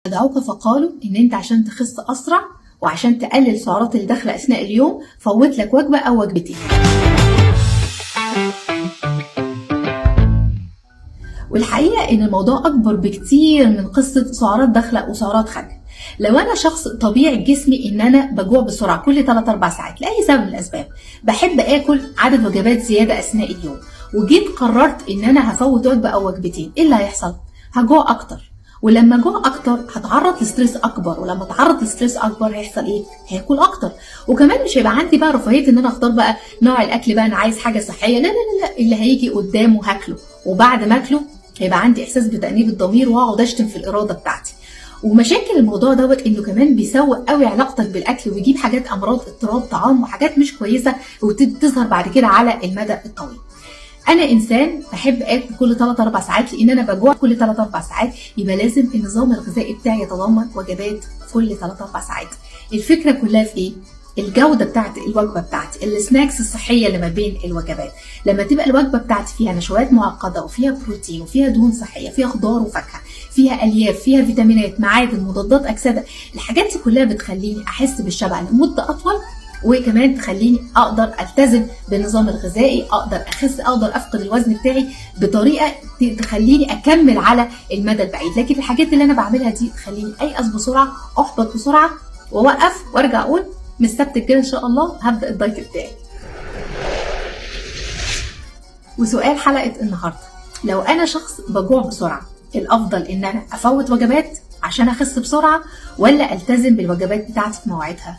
دعوك فقالوا ان انت عشان تخس اسرع وعشان تقلل السعرات اللي داخله اثناء اليوم فوت لك وجبه او وجبتين. والحقيقه ان الموضوع اكبر بكتير من قصه سعرات داخله وسعرات خارجه. لو انا شخص طبيعي جسمي ان انا بجوع بسرعه كل 3-4 ساعات لاي سبب من الاسباب، بحب اكل عدد وجبات زياده اثناء اليوم، وجيت قررت ان انا هفوت وجبه او وجبتين، ايه اللي هيحصل؟ هجوع اكتر، ولما جوع اكتر هتعرض لستريس اكبر، ولما اتعرض لستريس اكبر هيحصل ايه؟ هاكل اكتر، وكمان مش هيبقى عندي بقى رفاهيه ان انا اختار بقى نوع الاكل بقى انا عايز حاجه صحيه، لا لا لا لا، اللي هيجي قدامه هاكله، وبعد ما اكله هيبقى عندي احساس بتأنيب الضمير واقعد اشتم في الاراده بتاعتي. ومشاكل الموضوع دوت انه كمان بيسوء قوي علاقتك بالاكل ويجيب حاجات امراض اضطراب طعام وحاجات مش كويسه وتظهر بعد كده على المدى الطويل. انا انسان بحب اكل كل 3-4 ساعات لان انا بجوع كل 3-4 ساعات، يبقى لازم النظام الغذائي بتاعي يتضمن وجبات كل 3-4 ساعات. الفكره كلها في ايه؟ الجوده بتاعت الوجبه بتاعتي، السناكس الصحيه اللي ما بين الوجبات. لما تبقى الوجبه بتاعتي فيها نشويات معقده وفيها بروتين وفيها دهون صحيه، فيها خضار وفاكهه، فيها الياف، فيها فيتامينات، معادن، مضادات اكسده، الحاجات دي كلها بتخليني احس بالشبع لمده اطول، وكمان تخليني اقدر التزم بالنظام الغذائي، اقدر اخس، اقدر افقد الوزن بتاعي بطريقه تخليني اكمل على المدى البعيد. لكن الحاجات اللي انا بعملها دي تخليني ايأس بسرعه، احبط بسرعه، واوقف وارجع اقول من السبت الجاي ان شاء الله هبدا الدايت بتاعي. وسؤال حلقه النهارده، لو انا شخص بجوع بسرعه، الافضل ان انا افوت وجبات عشان اخس بسرعه، ولا التزم بالوجبات بتاعتي في مواعيدها؟